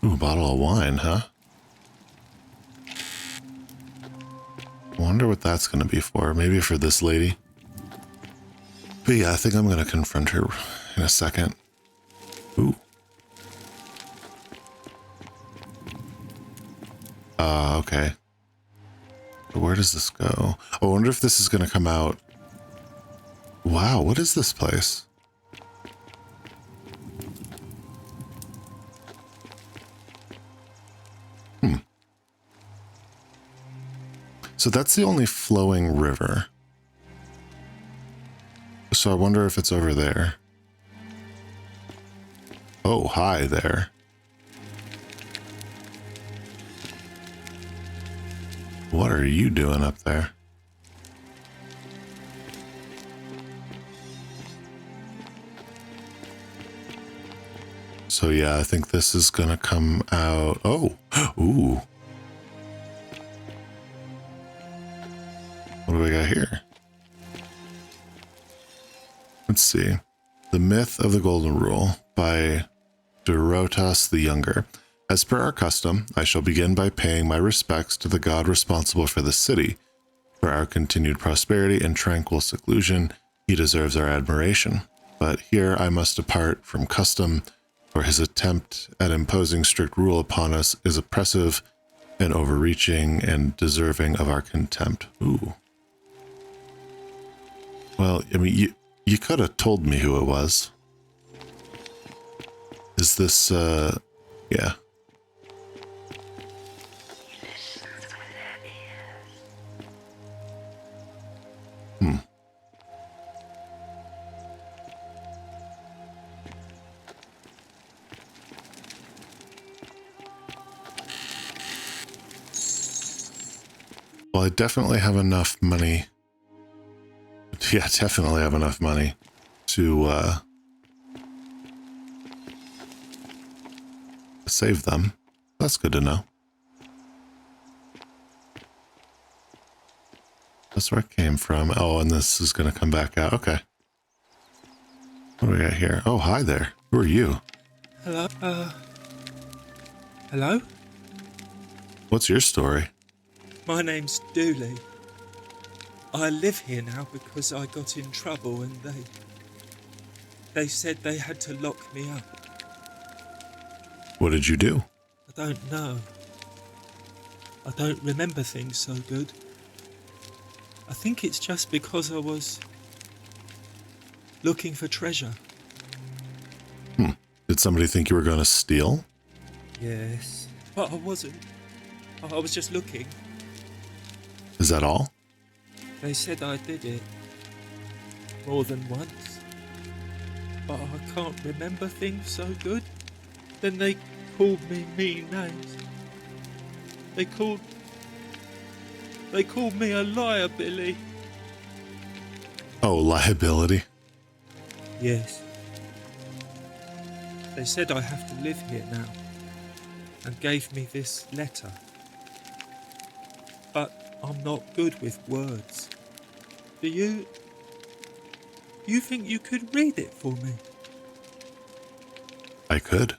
Ooh, a bottle of wine, huh? I wonder what that's going to be for. Maybe for this lady. But yeah, I think I'm going to confront her in a second. Ooh. Okay. But where does this go? I wonder if this is going to come out. Wow, what is this place? So that's the only flowing river. So I wonder if it's over there. Oh, hi there. What are you doing up there? So yeah, I think this is gonna come out. Oh, ooh. What do we got here? Let's see. The Myth of the Golden Rule by Dorotas the Younger. As per our custom, I shall begin by paying my respects to the god responsible for the city. For our continued prosperity and tranquil seclusion, he deserves our admiration. But here I must depart from custom, for his attempt at imposing strict rule upon us is oppressive and overreaching and deserving of our contempt. Ooh. Well, I mean, you could have told me who it was. Is this, yeah. Well, I definitely have enough money. Yeah, definitely have enough money to save them. That's good to know. That's where it came from. Oh, and this is going to come back out. Okay. What do we got here? Oh, hi there. Who are you? Hello? Hello? What's your story? My name's Dooley. I live here now because I got in trouble and they said they had to lock me up. What did you do? I don't know. I don't remember things so good. I think it's just because I was looking for treasure. Did somebody think you were going to steal? Yes. But I wasn't. I was just looking. Is that all? They said I did it more than once, but I can't remember things so good. Then they called me mean names. They called me a liar, Billy. Oh, liability. Yes. They said I have to live here now and gave me this letter. But I'm not good with words. Do you think you could read it for me? I could.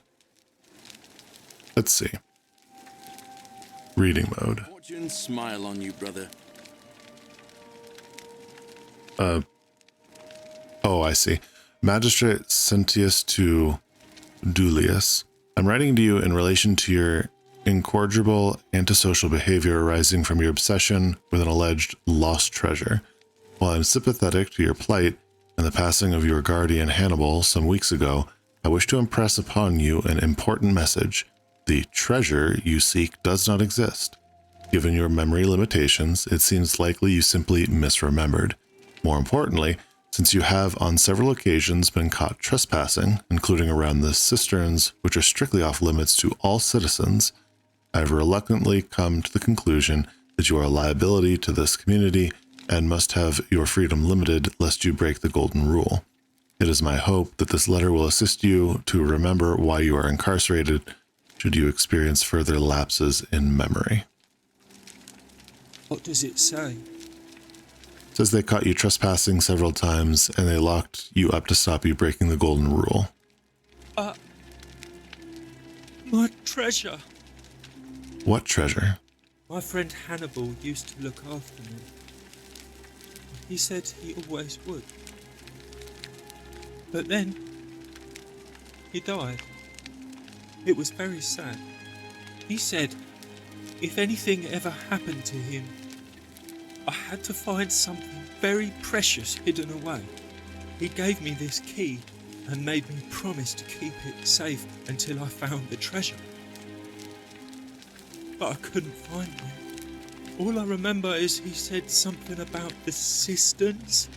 Let's see. Reading mode. Fortune smile on you, brother. Oh, I see. Magistrate Sentius to Dulius. I'm writing to you in relation to your incorrigible antisocial behavior arising from your obsession with an alleged lost treasure. While I'm sympathetic to your plight and the passing of your guardian Hannibal some weeks ago, I wish to impress upon you an important message. The treasure you seek does not exist. Given your memory limitations, it seems likely you simply misremembered. More importantly, since you have on several occasions been caught trespassing, including around the cisterns, which are strictly off limits to all citizens, I have reluctantly come to the conclusion that you are a liability to this community and must have your freedom limited lest you break the golden rule. It is my hope that this letter will assist you to remember why you are incarcerated should you experience further lapses in memory. What does it say? It says they caught you trespassing several times and they locked you up to stop you breaking the golden rule. My treasure! What treasure? My friend Hannibal used to look after me. He said he always would. But then, he died. It was very sad. He said if anything ever happened to him, I had to find something very precious hidden away. He gave me this key and made me promise to keep it safe until I found the treasure. But I couldn't find it. All I remember is he said something about the cisterns,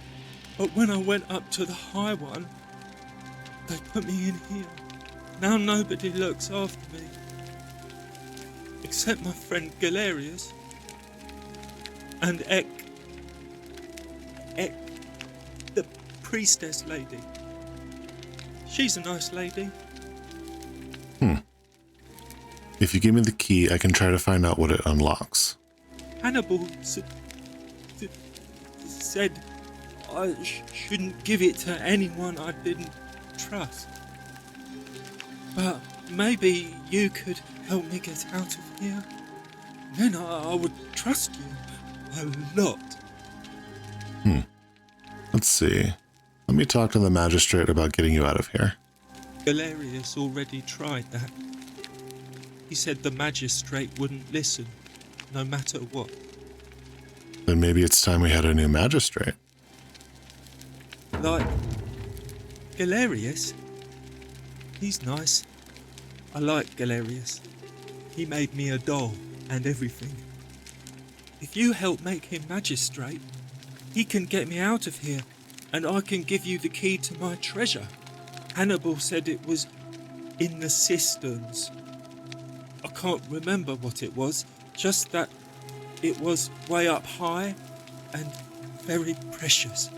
but when I went up to the high one, they put me in here. Now nobody looks after me, except my friend Galerius and Ek, the priestess lady. She's a nice lady. If you give me the key, I can try to find out what it unlocks. Hannibal said I shouldn't give it to anyone I didn't trust. But maybe you could help me get out of here. Then I would trust you a lot. Let's see. Let me talk to the magistrate about getting you out of here. Galerius already tried that. He said the magistrate wouldn't listen, no matter what. Then maybe it's time we had a new magistrate. Like Galerius? He's nice. I like Galerius. He made me a doll and everything. If you help make him magistrate, he can get me out of here, and I can give you the key to my treasure. Hannibal said it was in the cisterns. I can't remember what it was, just that it was way up high and very precious.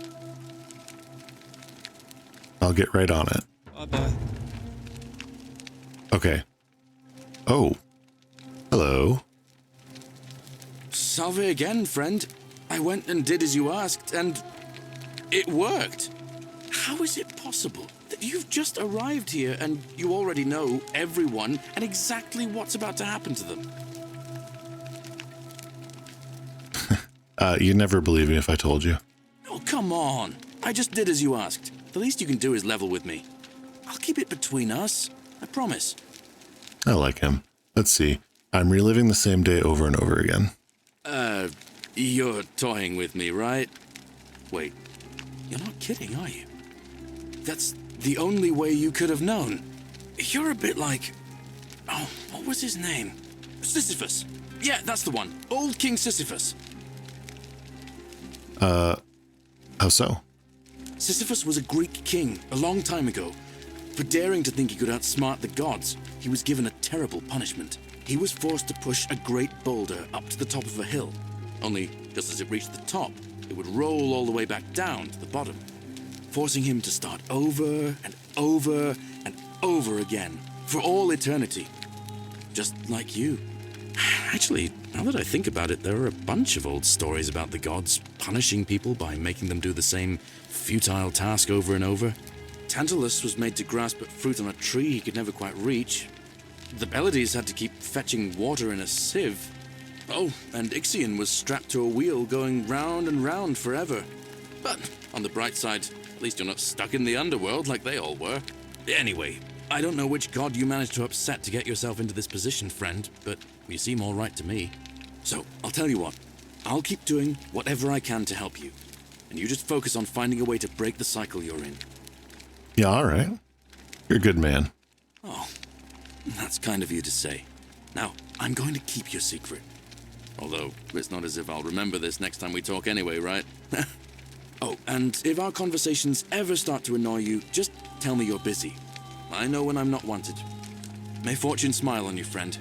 I'll get right on it. Bye-bye. Okay. Oh. Hello. Salve again, friend. I went and did as you asked, and it worked. How is it possible that you've just arrived here and you already know everyone and exactly what's about to happen to them? You'd never believe me if I told you. Oh, come on. I just did as you asked. The least you can do is level with me. I'll keep it between us. I promise. I like him. Let's see. I'm reliving the same day over and over again. You're toying with me, right? Wait, you're not kidding, are you? That's the only way you could have known. You're a bit like... Oh, what was his name? Sisyphus. Yeah, that's the one. Old King Sisyphus. How so? Sisyphus was a Greek king a long time ago. For daring to think he could outsmart the gods, he was given a terrible punishment. He was forced to push a great boulder up to the top of a hill. Only, just as it reached the top, it would roll all the way back down to the bottom, forcing him to start over and over and over again, for all eternity. Just like you. Actually, now that I think about it, there are a bunch of old stories about the gods punishing people by making them do the same futile task over and over. Tantalus was made to grasp at fruit on a tree he could never quite reach. The Pleiades had to keep fetching water in a sieve. Oh, and Ixion was strapped to a wheel going round and round forever. But on the bright side, at least you're not stuck in the underworld like they all were. Anyway, I don't know which god you managed to upset to get yourself into this position, friend, but you seem all right to me. So, I'll tell you what. I'll keep doing whatever I can to help you. And you just focus on finding a way to break the cycle you're in. Yeah, all right. You're a good man. Oh, that's kind of you to say. Now, I'm going to keep your secret. Although, it's not as if I'll remember this next time we talk anyway, right? Oh, and if our conversations ever start to annoy you, just tell me you're busy. I know when I'm not wanted. May fortune smile on you, friend.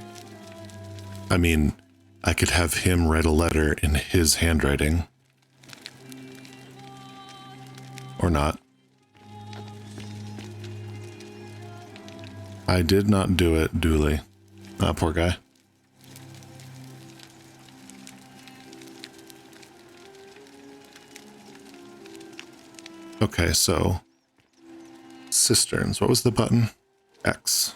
I mean, I could have him write a letter in his handwriting. Or not. I did not do it duly. Poor guy. Okay, so cisterns. What was the button? X.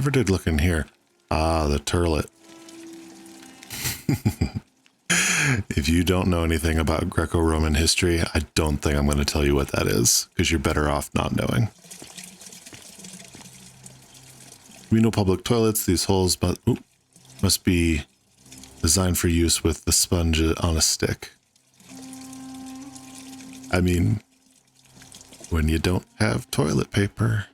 never did look in here. Ah, the turlet. If you don't know anything about Greco-Roman history, I don't think I'm going to tell you what that is, because you're better off not knowing. We know public toilets. These holes must be designed for use with the sponge on a stick. I mean, when you don't have toilet paper.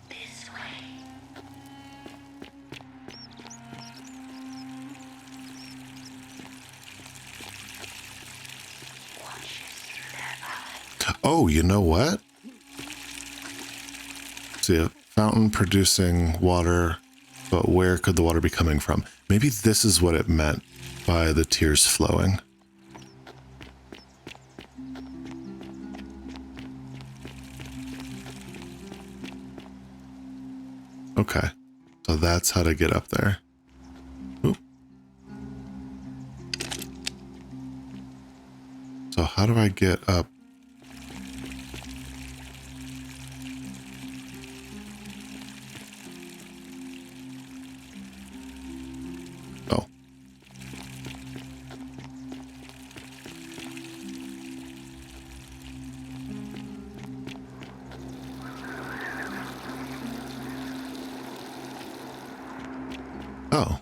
This way. Oh, you know what? See, a fountain producing water, but where could the water be coming from? Maybe this is what it meant by the tears flowing. Okay, so that's how to get up there. Oop. So how do I get up? Oh. Oh.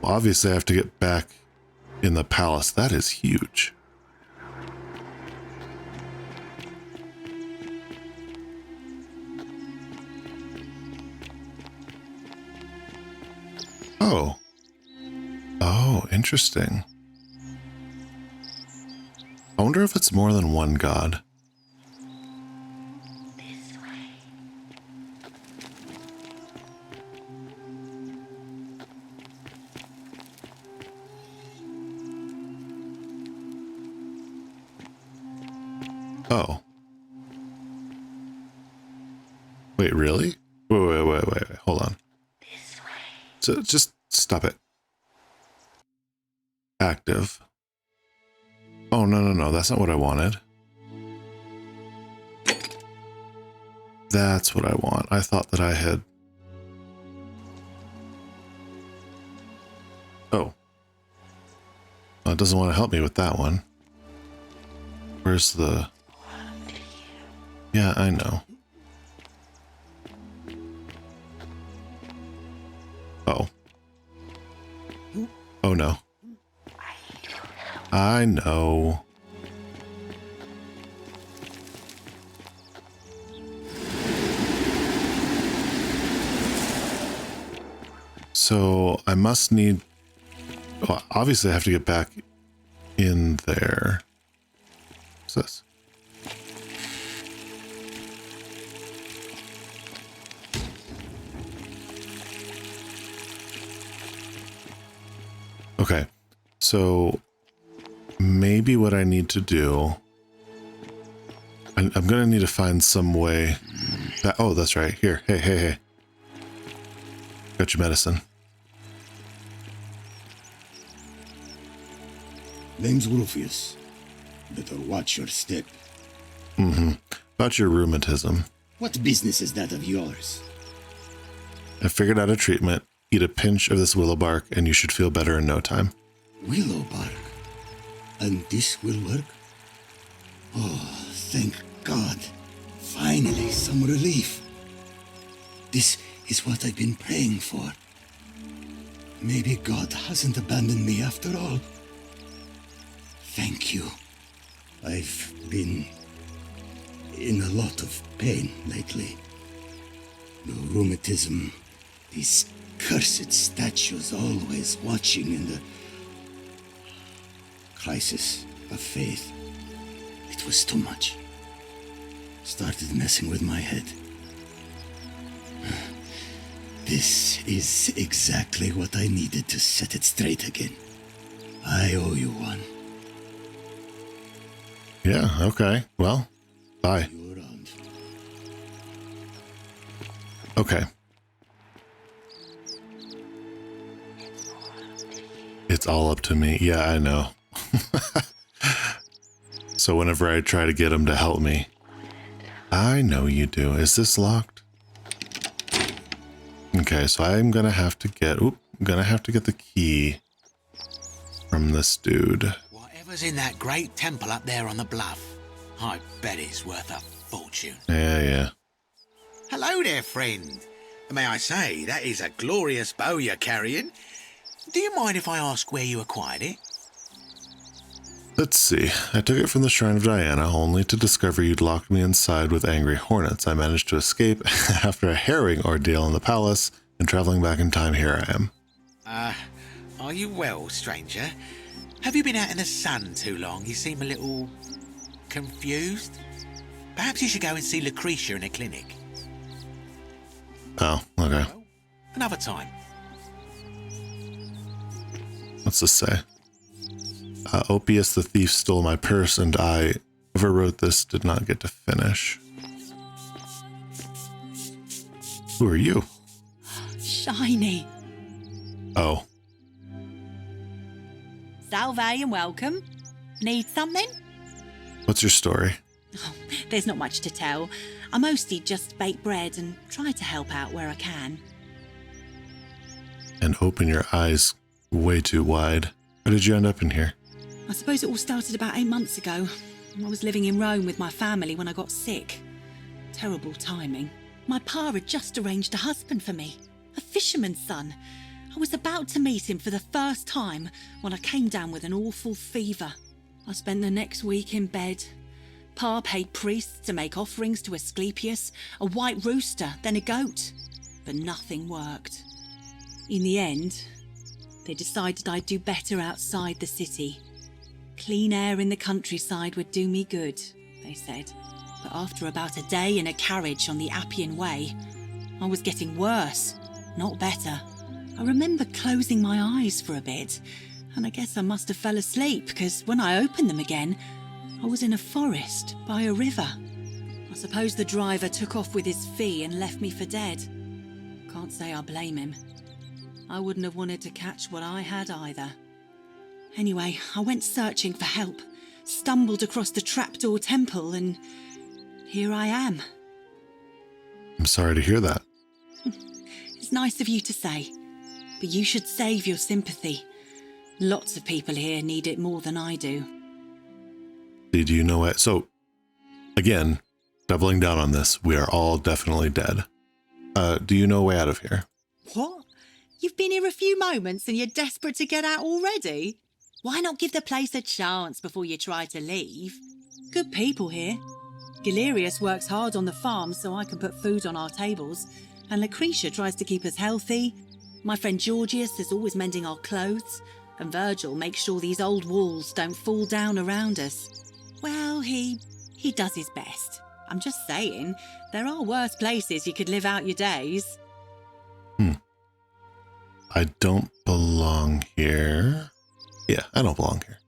Well, obviously I have to get back in the palace. That is huge. Oh. Oh, interesting. I wonder if it's more than one god. This way. Oh. Wait, really? Wait. Hold on. This way. So just stop it. Active. Oh, no. That's not what I wanted. That's what I want. I thought that I had... Oh. Well, it doesn't want to help me with that one. Where's the... Yeah, I know. Oh. Oh, no. I know. So I must need... Well, obviously I have to get back in there. What's this? Okay, so maybe what I need to do, I'm going to need to find some way that, oh, that's right. Here, hey. Got your medicine. Name's Ulpius. Better watch your step. About your rheumatism. What business is that of yours? I figured out a treatment. Eat a pinch of this willow bark and you should feel better in no time. Willow bark. And this will work? Oh, thank God. Finally, some relief. This is what I've been praying for. Maybe God hasn't abandoned me after all. Thank you. I've been in a lot of pain lately. The rheumatism, these cursed statues always watching, and the crisis of faith. It was too much. Started messing with my head. This is exactly what I needed to set it straight again. I owe you one. Yeah, okay. Well, bye. You're on. Okay. It's all up to me. Yeah, I know. So whenever I try to get him to help me, I know you do. Is this locked? Okay, so I'm gonna have to get, the key from this dude. Whatever's in that great temple up there on the bluff, I bet it's worth a fortune. Yeah. Hello there, friend. May I say, that is a glorious bow you're carrying. Do you mind if I ask where you acquired it? Let's see. I took it from the Shrine of Diana, only to discover you'd locked me inside with angry hornets. I managed to escape after a harrowing ordeal in the palace, and traveling back in time, here I am. Are you well, stranger? Have you been out in the sun too long? You seem a little confused. Perhaps you should go and see Lucretia in a clinic. Oh, okay. Well, another time. What's this say? Ulpius the thief stole my purse, and I, whoever wrote this, did not get to finish. Who are you? Shiny. Oh. Salve and welcome. Need something? What's your story? Oh, there's not much to tell. I mostly just bake bread and try to help out where I can. And open your eyes way too wide. How did you end up in here? I suppose it all started about 8 months ago. I was living in Rome with my family when I got sick. Terrible timing. My pa had just arranged a husband for me, a fisherman's son. I was about to meet him for the first time when I came down with an awful fever. I spent the next week in bed. Pa paid priests to make offerings to Asclepius, a white rooster, then a goat. But nothing worked. In the end, they decided I'd do better outside the city. Clean air in the countryside would do me good, they said. But after about a day in a carriage on the Appian Way, I was getting worse, not better. I remember closing my eyes for a bit, and I guess I must have fell asleep, because when I opened them again, I was in a forest by a river. I suppose the driver took off with his fee and left me for dead. Can't say I blame him. I wouldn't have wanted to catch what I had either. Anyway, I went searching for help, stumbled across the trapdoor temple, and here I am. I'm sorry to hear that. It's nice of you to say, but you should save your sympathy. Lots of people here need it more than I do. Do you know what? So, again, doubling down on this, we are all definitely dead. Do you know a way out of here? What? You've been here a few moments and you're desperate to get out already? Why not give the place a chance before you try to leave? Good people here. Galerius works hard on the farm so I can put food on our tables, and Lucretia tries to keep us healthy. My friend Georgius is always mending our clothes, and Virgil makes sure these old walls don't fall down around us. Well, he does his best. I'm just saying, there are worse places you could live out your days. I don't belong here. Yeah, I don't belong here.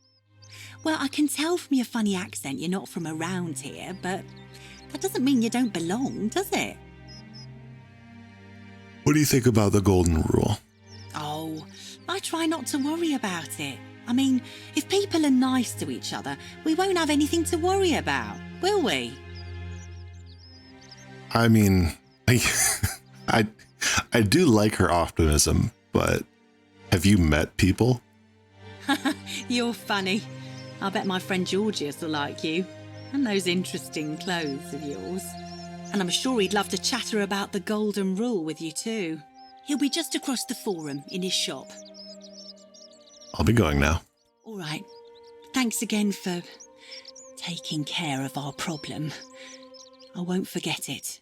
Well, I can tell from your funny accent you're not from around here, but that doesn't mean you don't belong, does it? What do you think about the golden rule? Oh, I try not to worry about it. I mean, if people are nice to each other, we won't have anything to worry about, will we? I mean, I do like her optimism, but have you met people? You're funny. I bet my friend Georgius will like you. And those interesting clothes of yours. And I'm sure he'd love to chatter about the golden rule with you too. He'll be just across the forum in his shop. I'll be going now. All right. Thanks again for taking care of our problem. I won't forget it.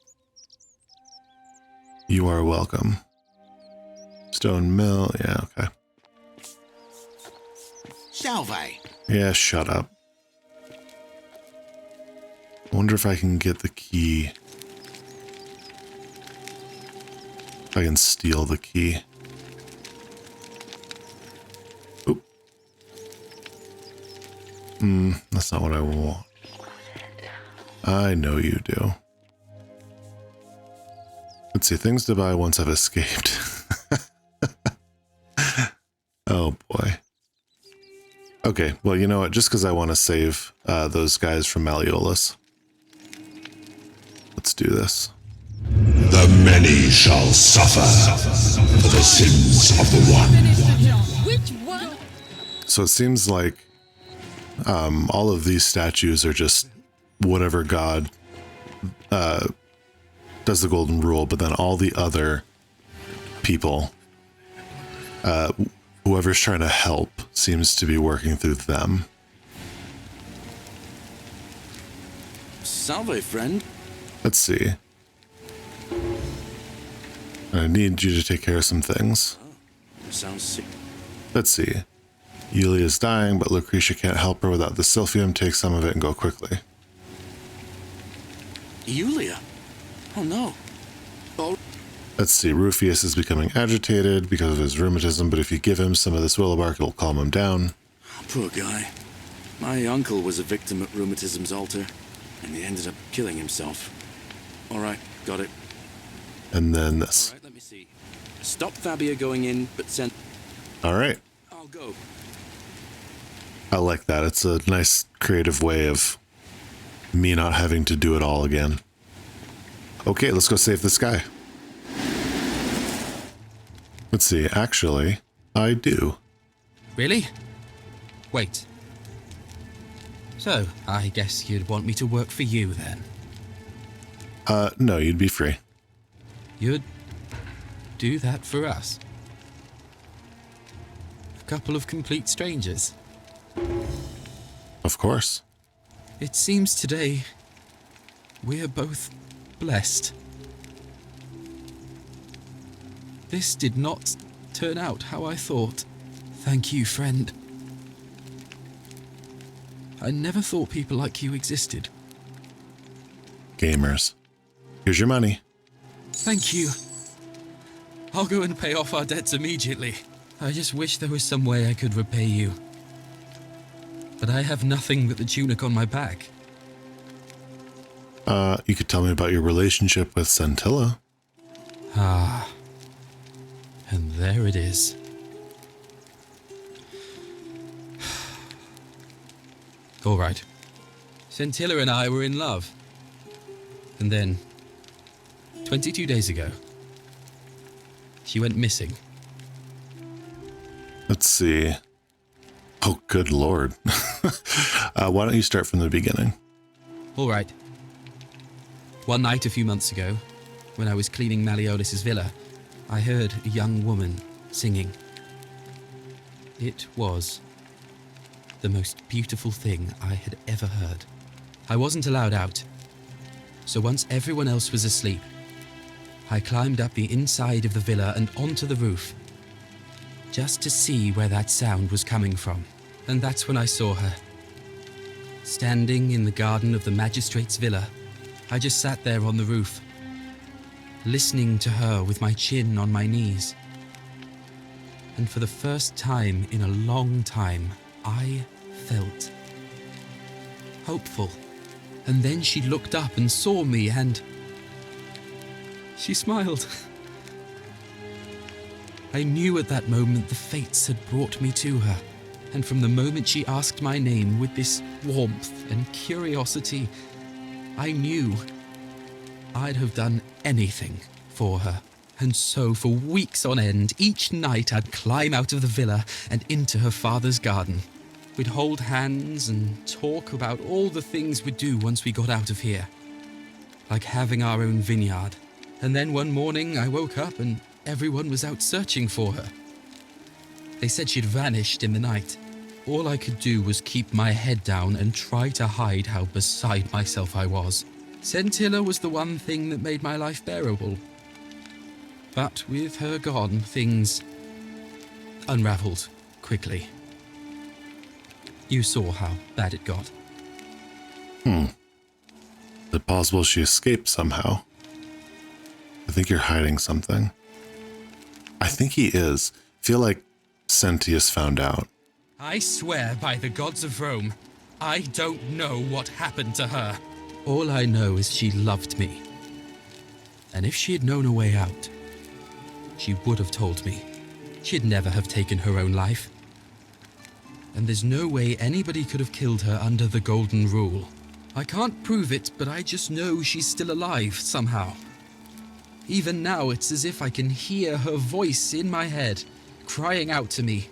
You are welcome. Stone Mill, yeah, okay. Salve. Yeah, shut up. I wonder if I can get the key. If I can steal the key. Oop. That's not what I want. I know you do. Let's see, things to buy once I've escaped. Oh boy. Okay, well, you know what? Just because I want to save those guys from Malleolus. Let's do this. The many shall suffer for the sins of the one. Which one? So it seems like all of these statues are just whatever god does the golden rule, but then all the other people, whoever's trying to help, seems to be working through them. Salve, friend. Let's see. I need you to take care of some things. Sounds sick. Let's see. Yulia's dying, but Lucretia can't help her without the Silphium. Take some of it and go quickly. Yulia? Oh no. Oh, Let's see. Rufius is becoming agitated because of his rheumatism, but if you give him some of this willow bark, it'll calm him down. poor guy. My uncle was a victim at rheumatism's altar, and he ended up killing himself. All right, got it. And then this. All right, let me see. Stop Fabia going in, but send... All right. I'll go. I like that. It's a nice creative way of me not having to do it all again. Okay, let's go save this guy. Let's see. Actually, I do. Really? Wait. So, I guess you'd want me to work for you then? No, you'd be free. You'd do that for us? A couple of complete strangers? Of course. It seems today we're both blessed. This did not turn out how I thought. Thank you, friend. I never thought people like you existed. Gamers. Here's your money. Thank you. I'll go and pay off our debts immediately. I just wish there was some way I could repay you. But I have nothing but the tunic on my back. You could tell me about your relationship with Centilla. Ah. And there it is. All right. Centilla and I were in love. And then, 22 days ago, she went missing. Let's see. Oh, good lord. Why don't you start from the beginning? All right. One night a few months ago, when I was cleaning Malleolus's villa, I heard a young woman singing. It was the most beautiful thing I had ever heard. I wasn't allowed out, so once everyone else was asleep, I climbed up the inside of the villa and onto the roof, just to see where that sound was coming from. And that's when I saw her. Standing in the garden of the magistrate's villa, I just sat there on the roof, listening to her with my chin on my knees. And for the first time in a long time, I felt hopeful. And then she looked up and saw me and she smiled. I knew at that moment the fates had brought me to her. And from the moment she asked my name with this warmth and curiosity, I knew I'd have done anything for her. And so for weeks on end, each night I'd climb out of the villa and into her father's garden. We'd hold hands and talk about all the things we'd do once we got out of here. Like having our own vineyard. And then one morning I woke up and everyone was out searching for her. They said she'd vanished in the night. All I could do was keep my head down and try to hide how beside myself I was. Centilla was the one thing that made my life bearable. But with her gone, things unraveled quickly. You saw how bad it got. Is it possible she escaped somehow? I think you're hiding something. I think he is. I feel like Sentius found out. I swear by the gods of Rome, I don't know what happened to her. All I know is she loved me. And if she had known a way out, she would have told me. She'd never have taken her own life. and there's no way anybody could have killed her under the Golden Rule. I can't prove it, but I just know she's still alive somehow. Even now, it's as if I can hear her voice in my head, crying out to me.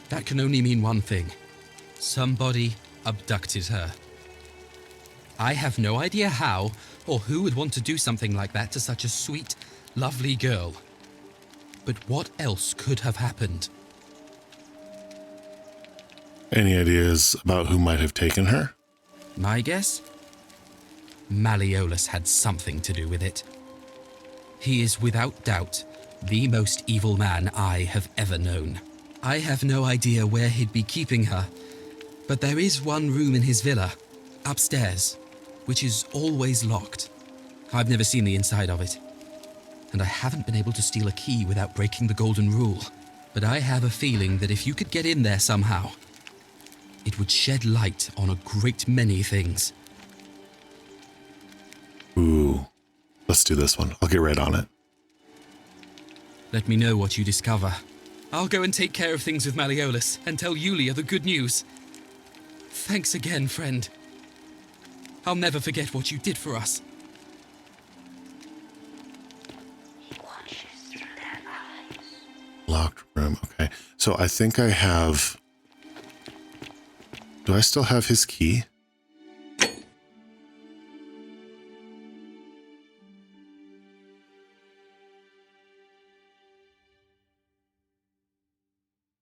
That can only mean one thing. Somebody abducted her. I have no idea how, or who would want to do something like that to such a sweet, lovely girl. But what else could have happened? Any ideas about who might have taken her? My guess? Malleolus had something to do with it. He is without doubt the most evil man I have ever known. I have no idea where he'd be keeping her, but there is one room in his villa, upstairs, which is always locked. I've never seen the inside of it, and I haven't been able to steal a key without breaking the Golden Rule. But I have a feeling that if you could get in there somehow, it would shed light on a great many things. Ooh, let's do this one. I'll get right on it. Let me know what you discover. I'll go and take care of things with Malleolus and tell Yulia the good news. Thanks again, friend. I'll never forget what you did for us. Watches through their eyes. Locked room. Okay. So I think I have... Do I still have his key?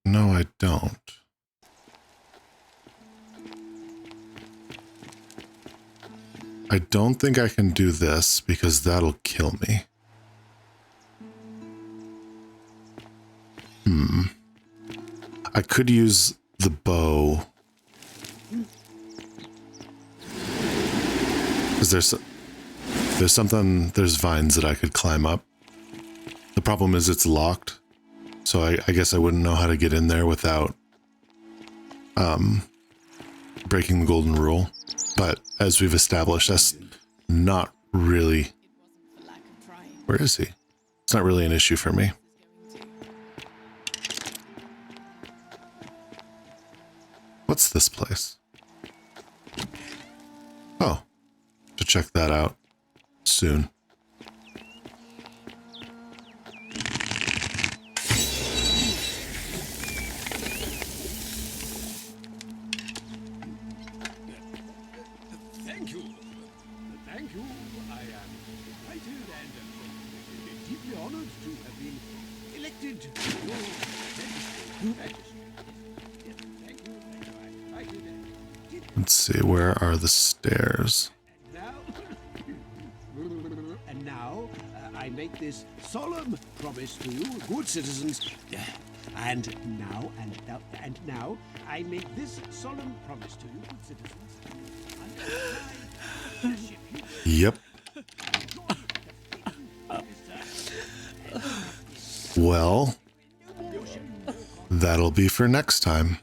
No, I don't. I don't think I can do this because that'll kill me. I could use the bow. Because there's vines that I could climb up. The problem is it's locked. So I guess I wouldn't know how to get in there without breaking the Golden Rule. But as we've established, that's not really... Where is he? It's not really an issue for me. What's this place? Oh, to check that out soon. Thank you. Thank you. I am delighted and deeply honored to have been elected to your majesty. Yes, thank you. I did that. Let's see, where are the stairs? And now, I make this solemn promise to you, good citizens. And now, I make this solemn promise to you, good citizens. Yep. Well, that'll be for next time.